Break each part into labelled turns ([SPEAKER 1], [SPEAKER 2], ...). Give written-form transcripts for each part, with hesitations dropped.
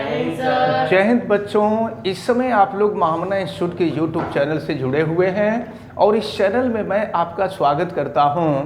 [SPEAKER 1] Hind sir.
[SPEAKER 2] जय हिंद बच्चों। इस समय आप लोग महामना इंस्टीट्यूट के यूट्यूब चैनल से जुड़े हुए हैं और इस चैनल में मैं आपका स्वागत करता हूं।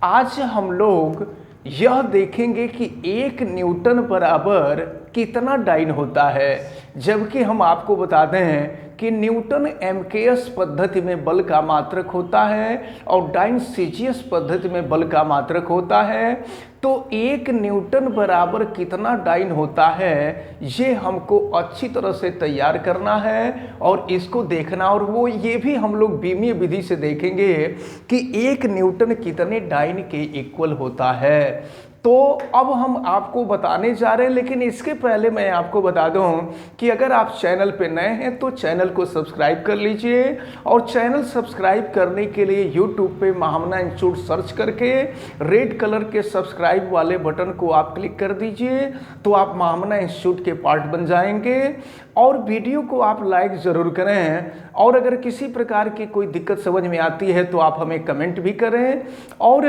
[SPEAKER 2] आज हम लोग यह देखेंगे कि 1 न्यूटन बराबर कितना डाइन होता है, जबकि हम आपको बता दें कि न्यूटन एमकेएस पद्धति में बल का मात्रक होता है और डाइन सीजीएस पद्धति में बल का मात्रक होता है। तो 1 न्यूटन बराबर कितना डाइन होता है ये हमको अच्छी तरह से तैयार करना है और इसको देखना, और वो ये भी हम लोग बीमीय विधि से देखेंगे कि 1 न्यूटन कितने डाइन के इक्वल होता है। तो अब हम आपको बताने जा रहे हैं, लेकिन इसके पहले मैं आपको बता दूं कि अगर आप चैनल पे नए हैं तो चैनल को सब्सक्राइब कर लीजिए, और चैनल सब्सक्राइब करने के लिए यूट्यूब पे महामना इंस्टीट्यूट सर्च करके रेड कलर के सब्सक्राइब वाले बटन को आप क्लिक कर दीजिए, तो आप महामना इंस्टीट्यूट के पार्ट बन जाएंगे। और वीडियो को आप लाइक ज़रूर करें, और अगर किसी प्रकार की कोई दिक्कत समझ में आती है तो आप हमें कमेंट भी करें, और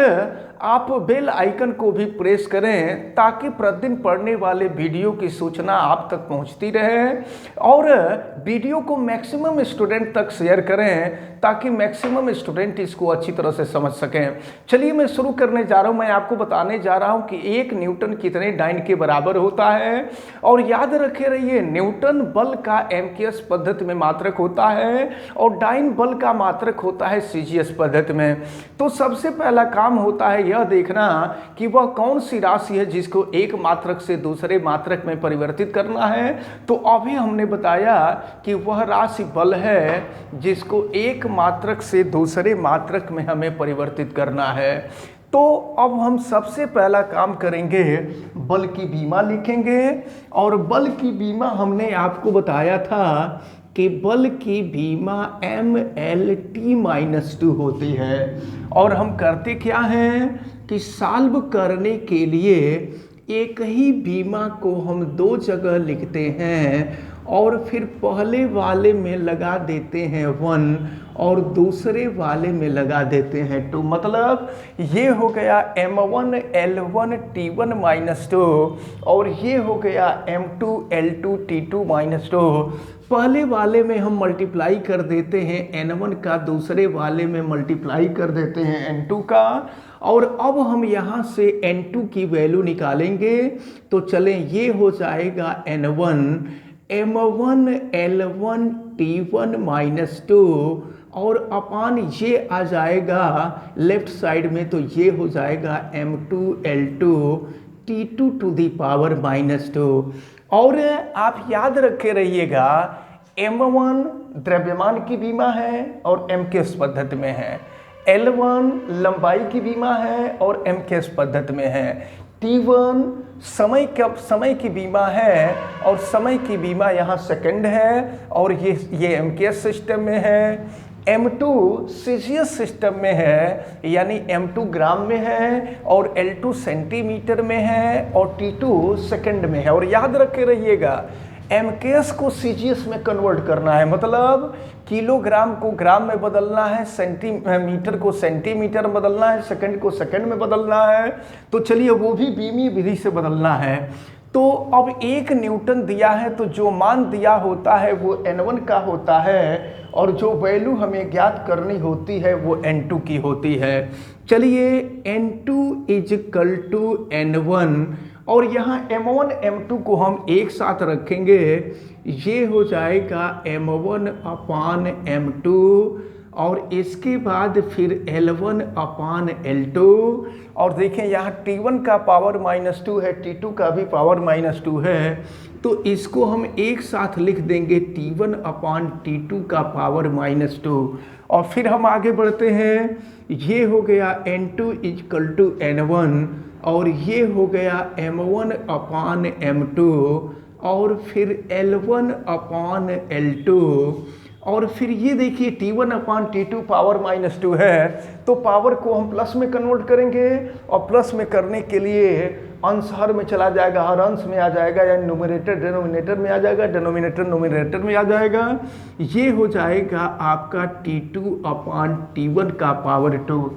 [SPEAKER 2] आप बेल आइकन को भी प्रेस करें ताकि प्रतिदिन पढ़ने वाले वीडियो की सूचना आप तक पहुंचती रहे। और वीडियो को मैक्सिमम स्टूडेंट तक शेयर करें ताकि मैक्सिमम स्टूडेंट इसको अच्छी तरह से समझ सकें। चलिए मैं शुरू करने जा रहा हूं। मैं आपको बताने जा रहा हूं कि 1 न्यूटन कितने डाइन के बराबर होता है। और याद रखे रहिए, न्यूटन बल का एमकेएस पद्धति में मात्रक होता है और डाइन बल का मात्रक होता है सीजीएस पद्धति में। तो सबसे पहला काम होता है यह देखना कि वह कौन सी राशि है जिसको एक मात्रक से दूसरे मात्रक में परिवर्तित करना है। तो अभी हमने बताया कि वह राशि बल है जिसको एक मात्रक से दूसरे मात्रक में हमें परिवर्तित करना है। तो अब हम सबसे पहला काम करेंगे, बल की बीमा लिखेंगे। और बल की बीमा हमने आपको बताया था कि बल की बीमा mLT-2 होती है। और हम करते क्या हैं कि सॉल्व करने के लिए एक ही बीमा को हम 2 जगह लिखते हैं, और फिर पहले वाले में लगा देते हैं 1 और दूसरे वाले में लगा देते हैं 2। मतलब ये हो गया m1L1T1-2 और ये हो गया m2L2T2-2। पहले वाले में हम मल्टीप्लाई कर देते हैं n1 का, दूसरे वाले में मल्टीप्लाई कर देते हैं n2 का। और अब हम यहाँ से n2 की वैल्यू निकालेंगे। तो चलें, ये हो जाएगा n1 m1L1T1-2 और अपान ये आ जाएगा लेफ्ट साइड में, तो ये हो जाएगा m2L2T2-2। और आप याद रखे रहिएगा, m1 द्रव्यमान की बीमा है और एमकेएस पद्धति में है, L1 लंबाई की बीमा है और एमकेएस पद्धति में है, T1 समय की बीमा है और समय की बीमा यहाँ सेकंड है और ये एमकेएस सिस्टम में है। M2 सीजीएस सिस्टम में है, यानी M2 ग्राम में है और L2 सेंटीमीटर में है और T2 सेकंड में है। और याद रखे रहिएगा, एमकेएस को सीजीएस में कन्वर्ट करना है, मतलब किलोग्राम को ग्राम में बदलना है, सेंटीमीटर को सेंटीमीटर में बदलना है, सेकंड को सेकंड में बदलना है। तो चलिए वो भी बीमीय विधि से बदलना है। तो अब 1 न्यूटन दिया है, तो जो मान दिया होता है वो n1 का होता है और जो वैल्यू हमें ज्ञात करनी होती है वो n2 की होती है। चलिए, n2 = n1 और यहाँ m1 m2 को हम एक साथ रखेंगे, ये हो जाएगा m1/m2 और इसके बाद फिर L1/L2। और देखें यहाँ T1 का पावर -2 है, T2 का भी पावर -2 है, तो इसको हम एक साथ लिख देंगे T1/T2 का पावर -2। और फिर हम आगे बढ़ते हैं, ये हो गया n2 = n1 और ये हो गया m1/m2 और फिर L1/L2। और फिर ये देखिए T1/T2 पावर -2 है, तो पावर को हम प्लस में कन्वर्ट करेंगे और प्लस में करने के लिए अंश हर में चला जाएगा, हर अंश में आ जाएगा, यानी न्यूमरेटर डिनोमिनेटर में आ जाएगा, डिनोमिनेटर न्यूमरेटर में आ जाएगा। ये हो जाएगा आपका T2/T1 का पावर 2।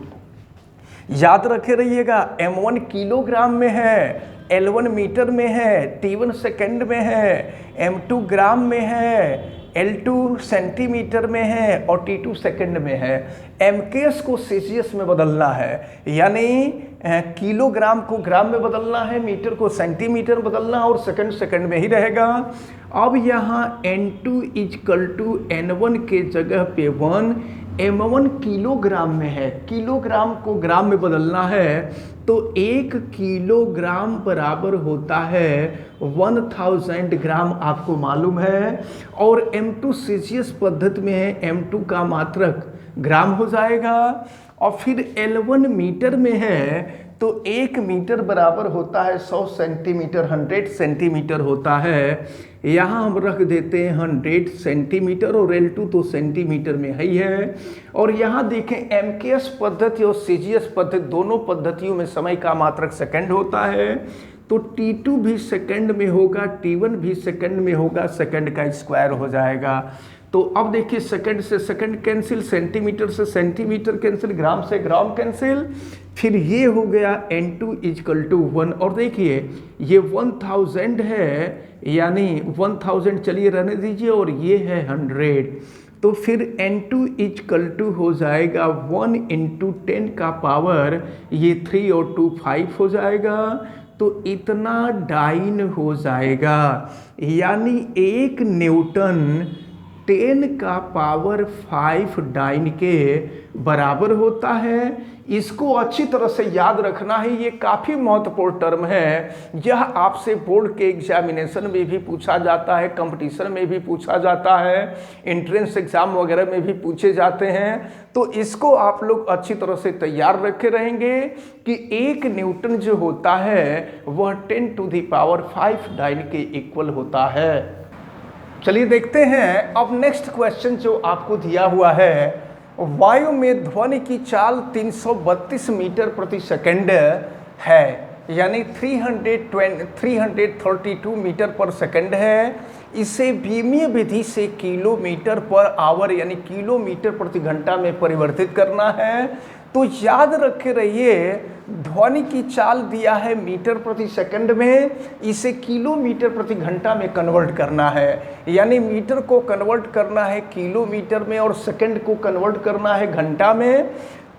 [SPEAKER 2] याद रखे रहिएगा, m1 किलोग्राम में है, L1 मीटर में है, T1 सेकंड में है, M2 ग्राम में है, L2 सेंटीमीटर में है और T2 सेकंड में है। MKS को सेल्सियस में बदलना है, यानी किलोग्राम को ग्राम में बदलना है, मीटर को सेंटीमीटर में बदलना है और सेकंड सेकंड में ही रहेगा। अब यहाँ N2 इजकल टू N1 के जगह पे 1, M1 किलोग्राम में है, किलोग्राम को ग्राम में बदलना है तो 1 किलोग्राम बराबर होता है 1000 ग्राम, आपको मालूम है। और M2 सेल्सियस पद्धति में है, M2 का मात्रक ग्राम हो जाएगा। और फिर L1 मीटर में है तो 1 मीटर बराबर होता है 100 सेंटीमीटर, 100 सेंटीमीटर होता है। यहाँ हम रख देते हैं 100 सेंटीमीटर और L2 तो सेंटीमीटर में ही है। और यहाँ देखें MKS पद्धति और सेल्सियस पद्धति दोनों पद्धतियों में समय का मात्रक सेकंड होता है, तो T2 भी सेकंड में होगा, T1 भी सेकंड में होगा, सेकंड का स्क्वायर हो जाएगा। तो अब देखिए सेकंड से सेकंड कैंसिल, सेंटीमीटर से सेंटीमीटर कैंसिल, ग्राम से ग्राम कैंसिल, फिर ये हो गया N2 इजकल टू 1। और देखिए ये 1000 है, यानी 1000 चलिए रहने दीजिए, और ये है 100, तो फिर N2 इजकल टू हो जाएगा 1 × 10 का पावर, ये 3 और 2 5 हो जाएगा, तो इतना डाइन हो जाएगा। यानी 1 न्यूटन 10 का पावर 5 डाइन के बराबर होता है। इसको अच्छी तरह से याद रखना है, ये काफ़ी महत्वपूर्ण टर्म है। यह आपसे बोर्ड के एग्जामिनेशन में भी पूछा जाता है, कंपटीशन में भी पूछा जाता है, एंट्रेंस एग्जाम वगैरह में भी पूछे जाते हैं। तो इसको आप लोग अच्छी तरह से तैयार रखे रहेंगे कि 1 न्यूटन जो होता है वह 10⁵ डाइन के इक्वल होता है। चलिए देखते हैं अब नेक्स्ट क्वेश्चन जो आपको दिया हुआ है। वायु में ध्वनि की चाल 332 मीटर प्रति सेकंड है, यानी 332 मीटर पर सेकंड है। इसे बीमीय विधि से किलोमीटर पर आवर यानी किलोमीटर प्रति घंटा में परिवर्तित करना है। तो याद रखे रहिए, ध्वनि की चाल दिया है मीटर प्रति सेकंड में, इसे किलोमीटर प्रति घंटा में कन्वर्ट करना है, यानी मीटर को कन्वर्ट करना है किलोमीटर में और सेकंड को कन्वर्ट करना है घंटा में।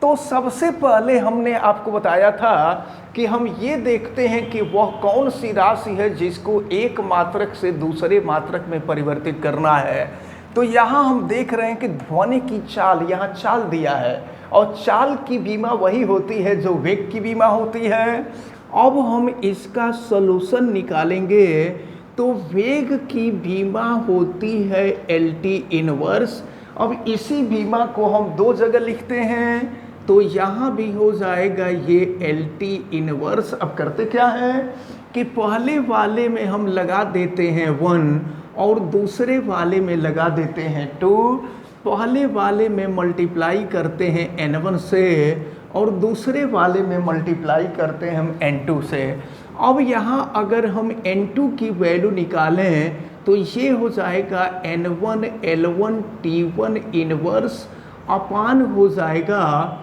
[SPEAKER 2] तो सबसे पहले हमने आपको बताया था कि हम ये देखते हैं कि वह कौन सी राशि है जिसको एक मात्रक से दूसरे मात्रक में परिवर्तित करना है। तो यहाँ हम देख रहे हैं कि ध्वनि की चाल, यहाँ चाल दिया है और चाल की बीमा वही होती है जो वेग की बीमा होती है। अब हम इसका सॉल्यूशन निकालेंगे तो वेग की बीमा होती है LT इनवर्स। अब इसी बीमा को हम 2 जगह लिखते हैं, तो यहाँ भी हो जाएगा ये LT इनवर्स। अब करते क्या है कि पहले वाले में हम लगा देते हैं 1 और दूसरे वाले में लगा देते हैं 2। पहले वाले में मल्टीप्लाई करते हैं N1 से और दूसरे वाले में मल्टीप्लाई करते हैं हम N2 से। अब यहाँ अगर हम N2 की वैल्यू निकालें तो ये हो जाएगा N1 L1 T1 इनवर्स अपान हो जाएगा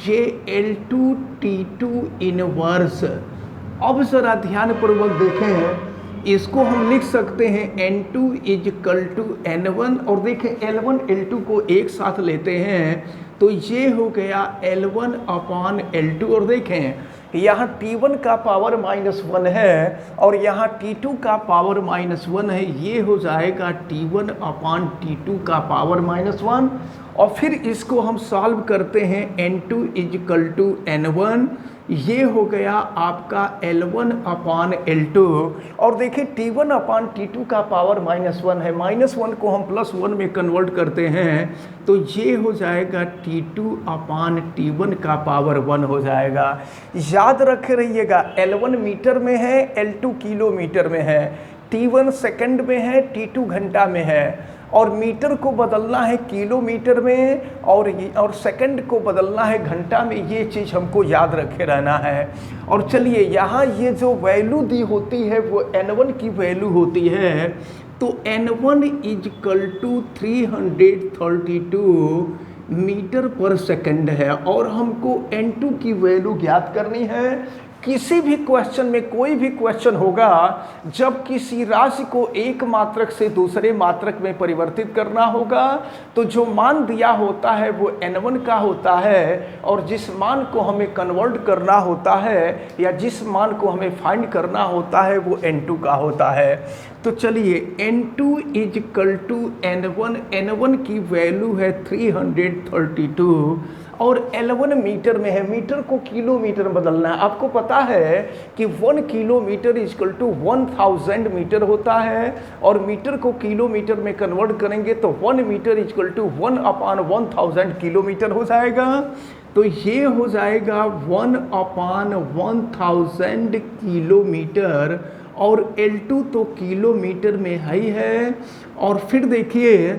[SPEAKER 2] ये L2 T2 इनवर्स। अब ज़रा ध्यानपूर्वक देखें, इसको हम लिख सकते हैं N2 इजकल टू N1 और देखें L1 L2 को एक साथ लेते हैं तो ये हो गया L1 अपान L2। और देखें यहाँ T1 का पावर -1 है और यहाँ T2 का पावर -1 है, ये हो जाएगा T1 अपान T2 का पावर -1। और फिर इसको हम सॉल्व करते हैं N2 इजकल टू N1, ये हो गया आपका L1 अपान L2। और देखिए T1 अपान T2 का पावर -1 है, -1 को हम +1 में कन्वर्ट करते हैं तो ये हो जाएगा T2 अपान T1 का पावर 1 हो जाएगा। याद रखे रहिएगा, L1 मीटर में है, L2 किलोमीटर में है, T1 सेकंड में है, T2 घंटा में है, और मीटर को बदलना है किलोमीटर में और सेकंड को बदलना है घंटा में। ये चीज़ हमको याद रखे रहना है। और चलिए यहाँ ये जो वैल्यू दी होती है वो N1 की वैल्यू होती है, तो N1 इजकल टू 332 मीटर पर सेकंड है और हमको N2 की वैल्यू ज्ञात करनी है। किसी भी क्वेश्चन में कोई भी क्वेश्चन होगा, जब किसी राशि को एक मात्रक से दूसरे मात्रक में परिवर्तित करना होगा तो जो मान दिया होता है वो n1 का होता है, और जिस मान को हमें कन्वर्ट करना होता है या जिस मान को हमें फाइंड करना होता है वो n2 का होता है। तो चलिए n2 is equal to n1, n1 की वैल्यू है 332 और L1 मीटर में है, मीटर को किलोमीटर में बदलना है। आपको पता है कि 1 किलोमीटर इक्वल टू 1000 मीटर होता है, और मीटर को किलोमीटर में कन्वर्ट करेंगे तो 1 मीटर इक्वल टू 1/1000 किलोमीटर हो जाएगा। तो ये हो जाएगा 1/1000 किलोमीटर, और L2 तो किलोमीटर में ही है। और फिर देखिए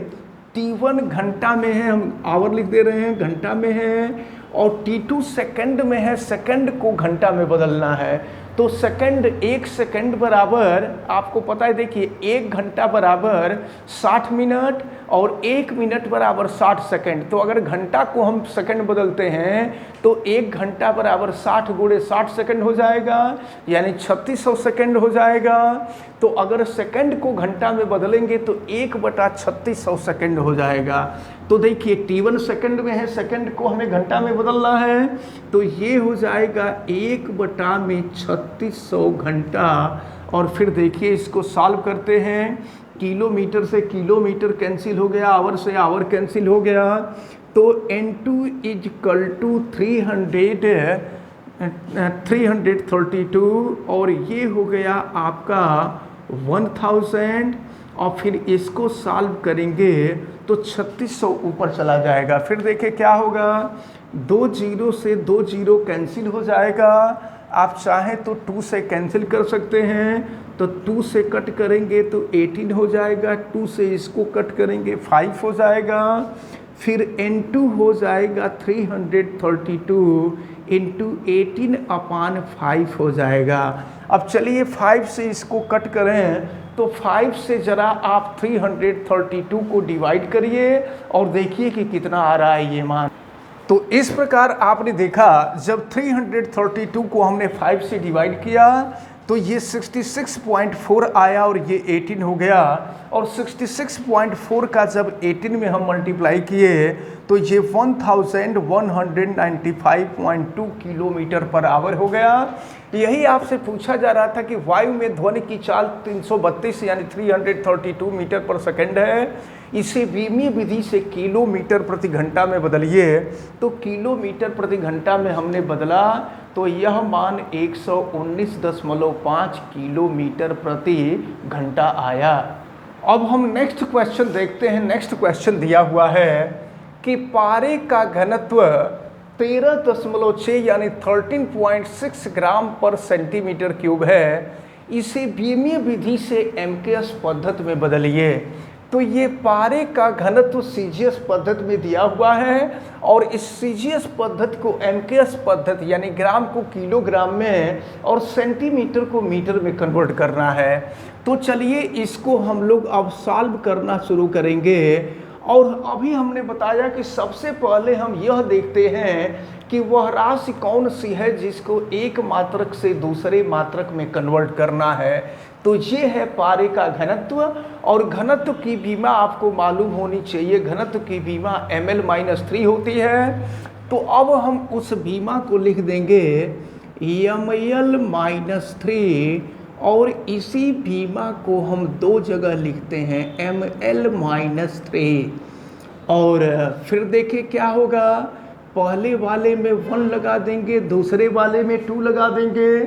[SPEAKER 2] T1 घंटा में है, हम आवर लिख दे रहे हैं, घंटा में है, और T2 सेकंड में है, सेकंड को घंटा में बदलना है। तो सेकंड, 1 सेकंड बराबर, आपको पता है देखिए 1 घंटा बराबर 60 मिनट और 1 मिनट बराबर 60 सेकंड। तो अगर घंटा को हम सेकंड बदलते हैं तो 1 घंटा बराबर 60 गुणे 60 सेकंड हो जाएगा, यानी 3600 सेकंड हो जाएगा। तो अगर सेकंड को घंटा में बदलेंगे तो 1/3600 सेकंड हो जाएगा। तो देखिए T1 सेकंड में है, सेकंड को हमें घंटा में बदलना है, तो ये हो जाएगा 1/3600 घंटा। और फिर देखिए इसको सॉल्व करते हैं, किलोमीटर से किलोमीटर कैंसिल हो गया, आवर से आवर कैंसिल हो गया। तो n2 इज इक्वल टू 332 और ये हो गया आपका 1000, और फिर इसको सॉल्व करेंगे तो 3600 ऊपर चला जाएगा। फिर देखिए क्या होगा, 2 0 से 2 0 कैंसिल हो जाएगा। आप चाहें तो 2 से कैंसिल कर सकते हैं, तो 2 से कट करेंगे तो 18 हो जाएगा, 2 से इसको कट करेंगे 5 हो जाएगा। फिर n2 हो जाएगा 332 इंटू 18/5 हो जाएगा। अब चलिए 5 से इसको कट करें तो 5 से ज़रा आप 332 को डिवाइड करिए और देखिए कि कितना आ रहा है ये मान। तो इस प्रकार आपने देखा, जब 332 को हमने 5 से डिवाइड किया तो ये 66.4 आया और ये 18 हो गया, और 66.4 का जब 18 में हम मल्टीप्लाई किए तो ये 1195.2 किलोमीटर पर आवर हो गया। यही आपसे पूछा जा रहा था कि वायु में ध्वनि की चाल 332 यानी 332 मीटर पर सेकंड है, इसे बीमीय विधि से किलोमीटर प्रति घंटा में बदलिए। तो किलोमीटर प्रति घंटा में हमने बदला तो यह मान 119.5 किलोमीटर प्रति घंटा आया। अब हम नेक्स्ट क्वेश्चन देखते हैं। नेक्स्ट क्वेश्चन दिया हुआ है कि पारे का घनत्व 13.6 यानी 13.6 ग्राम पर सेंटीमीटर क्यूब है, इसे बीमीय विधि से एमकेएस पद्धति में बदलिए। तो ये पारे का घनत्व सीजीएस पद्धति में दिया हुआ है, और इस सीजीएस पद्धति को एमकेएस पद्धति यानी ग्राम को किलोग्राम में और सेंटीमीटर को मीटर में कन्वर्ट करना है। तो चलिए इसको हम लोग अब सॉल्व करना शुरू करेंगे। और अभी हमने बताया कि सबसे पहले हम यह देखते हैं कि वह राशि कौन सी है जिसको एक मात्रक से दूसरे मात्रक में कन्वर्ट करना है। तो ये है पारे का घनत्व, और घनत्व की बीमा आपको मालूम होनी चाहिए, घनत्व की बीमा ml-3 होती है। तो अब हम उस बीमा को लिख देंगे ml-3, और इसी बीमा को हम 2 जगह लिखते हैं ml-3। और फिर देखिए क्या होगा, पहले वाले में 1 लगा देंगे, दूसरे वाले में 2 लगा देंगे।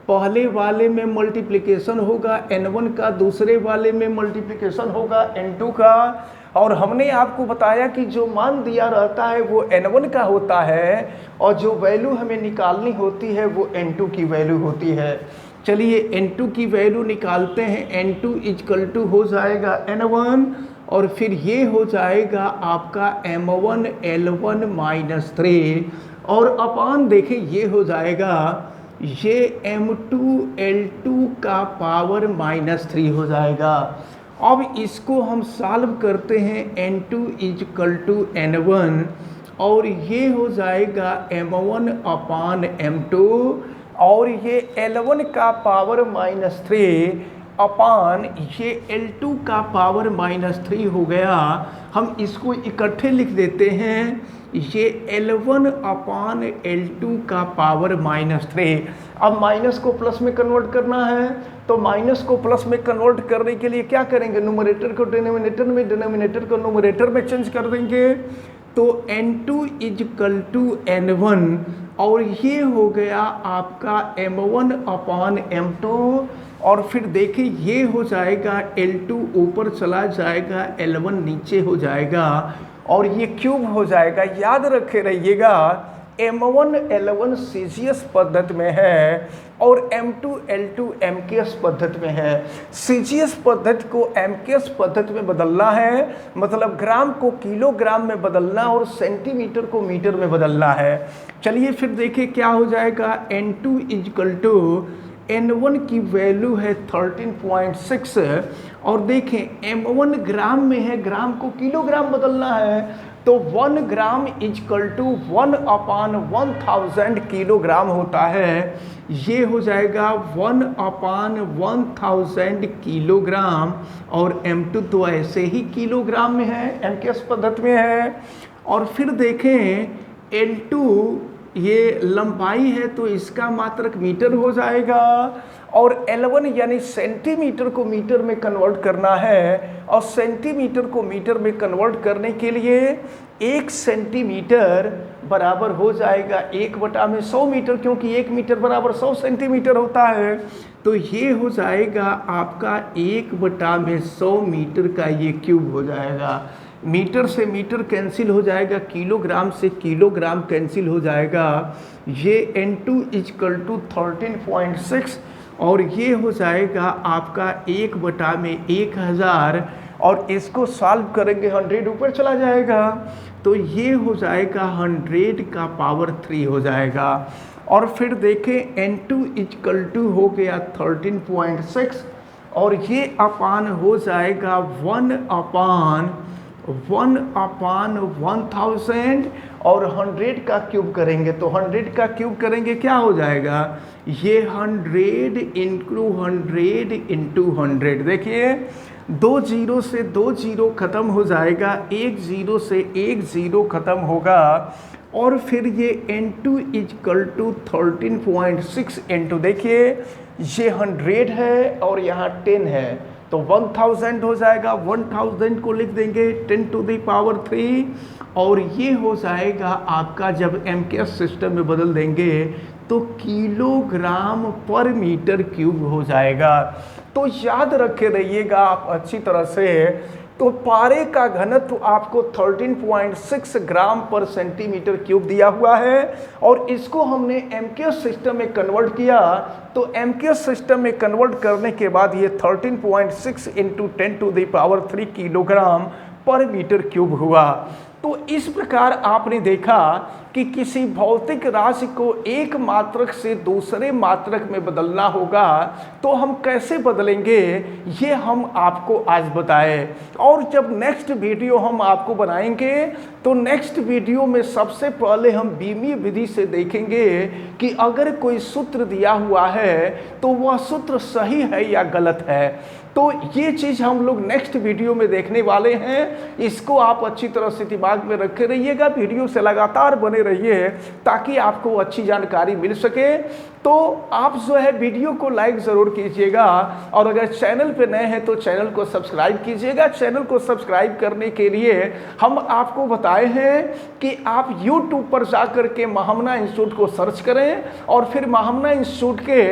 [SPEAKER 2] पहले वाले में मल्टीप्लिकेशन होगा n1 का, दूसरे वाले में मल्टीप्लिकेशन होगा n2 का। और हमने आपको बताया कि जो मान दिया रहता है वो n1 का होता है, और जो वैल्यू हमें निकालनी होती है वो n2 की वैल्यू होती है। चलिए n2 की वैल्यू निकालते हैं। n2 इक्वल टू हो जाएगा n1, और फिर ये हो जाएगा आपका m1L1-3, और अपान देखें ये हो जाएगा ये m2L2 का पावर -3 हो जाएगा। अब इसको हम सॉल्व करते हैं, n2 इक्वल टू n1, और ये हो जाएगा m1/m2, और ये L1 का पावर -3 अपान ये L2 का पावर -3 हो गया। हम इसको इकट्ठे लिख देते हैं, ये L1 अपान L2 का पावर -3। अब माइनस को प्लस में कन्वर्ट करना है, तो माइनस को प्लस में कन्वर्ट करने के लिए क्या करेंगे, न्यूमरेटर को डिनोमिनेटर में, डिनोमिनेटर को न्यूमरेटर में चेंज कर देंगे। तो N2 इजकल टू N1 और ये हो गया आपका M1 अपान M2। और फिर देखिए ये हो जाएगा L2 ऊपर चला जाएगा, L1 नीचे हो जाएगा और ये क्यूब हो जाएगा। याद रखे रहिएगा M1 L1 सीजीएस पद्धति में है और M2 L2 MKS पद्धति में है। सीजीएस पद्धति को MKS पद्धति में बदलना है, मतलब ग्राम को किलोग्राम में बदलना और सेंटीमीटर को मीटर में बदलना है। चलिए फिर देखिए क्या हो जाएगा। N2 इजकल टू N1 की वैल्यू है 13.6 और देखें M1 ग्राम में है, ग्राम को किलोग्राम बदलना है, तो 1 ग्राम इजकल टू 1 अपान 1000 किलोग्राम होता है। ये हो जाएगा 1 अपान 1000 किलोग्राम और M2 तो ऐसे ही किलोग्राम में है, MKS पद्धति में है। और फिर देखें L2 ये लंबाई है तो इसका मात्रक मीटर हो जाएगा और L1 यानी सेंटीमीटर को मीटर में कन्वर्ट करना है और सेंटीमीटर को मीटर में कन्वर्ट करने के लिए 1 सेंटीमीटर बराबर हो जाएगा 1/100 मीटर, क्योंकि 1 मीटर बराबर 100 सेंटीमीटर होता है। तो ये हो जाएगा आपका 1/100 मीटर का ये क्यूब हो जाएगा। मीटर से मीटर कैंसिल हो जाएगा, किलोग्राम से किलोग्राम कैंसिल हो जाएगा। ये N2 इजकल टू 13.6 और ये हो जाएगा आपका 1/1000 और इसको सॉल्व करेंगे 100 ऊपर चला जाएगा, तो ये हो जाएगा 100 का पावर 3 हो जाएगा। और फिर देखें N2 इजकल टू हो गया 13.6 और ये अपान हो जाएगा 1 अपान 1000 और 100 का क्यूब करेंगे, तो 100 का क्यूब करेंगे क्या हो जाएगा, ये 100 इंटू 100 इंटू 100। देखिए 2 जीरो से 2 जीरो खत्म हो जाएगा, 1 जीरो से 1 जीरो खत्म होगा और फिर ये N2 इजकल टू 13.6 इंटू, देखिए ये 100 है और यहाँ 10 है तो 1000 हो जाएगा। 1000 को लिख देंगे 10 टू द पावर 3 और ये हो जाएगा आपका, जब MKS सिस्टम में बदल देंगे तो किलोग्राम पर मीटर क्यूब हो जाएगा। तो याद रखे रहिएगा आप अच्छी तरह से। तो पारे का घनत्व आपको 13.6 ग्राम पर सेंटीमीटर क्यूब दिया हुआ है और इसको हमने MKS सिस्टम में कन्वर्ट किया, तो MKS सिस्टम में कन्वर्ट करने के बाद ये 13.6 into 10 to the power 3 kilogram per metre cube हुआ। तो इस प्रकार आपने देखा कि किसी भौतिक राशि को एक मात्रक से दूसरे मात्रक में बदलना होगा तो हम कैसे बदलेंगे, ये हम आपको आज बताएं। और जब नेक्स्ट वीडियो हम आपको बनाएंगे तो नेक्स्ट वीडियो में सबसे पहले हम बीमीय विधि से देखेंगे कि अगर कोई सूत्र दिया हुआ है तो वह सूत्र सही है या गलत है। तो ये चीज़ हम लोग नेक्स्ट वीडियो में देखने वाले हैं। इसको आप अच्छी तरह से दिमाग में रखे रहिएगा, वीडियो से लगातार बने रहिए ताकि आपको अच्छी जानकारी मिल सके। तो आप जो है वीडियो को लाइक ज़रूर कीजिएगा और अगर चैनल पे नए हैं तो चैनल को सब्सक्राइब कीजिएगा। चैनल को सब्सक्राइब करने के लिए हम आपको बताए हैं कि आप यूट्यूब पर जा कर के महामना इंस्टीट्यूट को सर्च करें और फिर महामना इंस्टीट्यूट के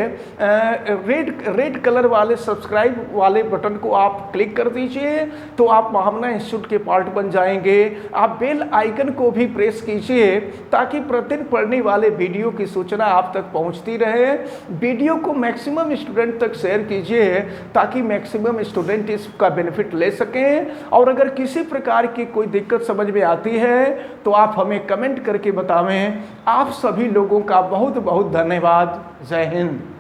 [SPEAKER 2] रेड कलर वाले सब्सक्राइब वाले बटन को आप क्लिक कर दीजिए तो आप महामना इंस्टीट्यूट के पार्ट बन जाएंगे। आप बेल आइकन को भी प्रेस कीजिए ताकि प्रतिदिन पढ़ने वाले वीडियो की सूचना आप तक पहुंचती रहे। वीडियो को मैक्सिमम स्टूडेंट तक शेयर कीजिए ताकि मैक्सिमम स्टूडेंट इसका बेनिफिट ले सकें। और अगर किसी प्रकार की कोई दिक्कत समझ में आती है तो आप हमें कमेंट करके बतावें। आप सभी लोगों का बहुत बहुत धन्यवाद। जय हिंद।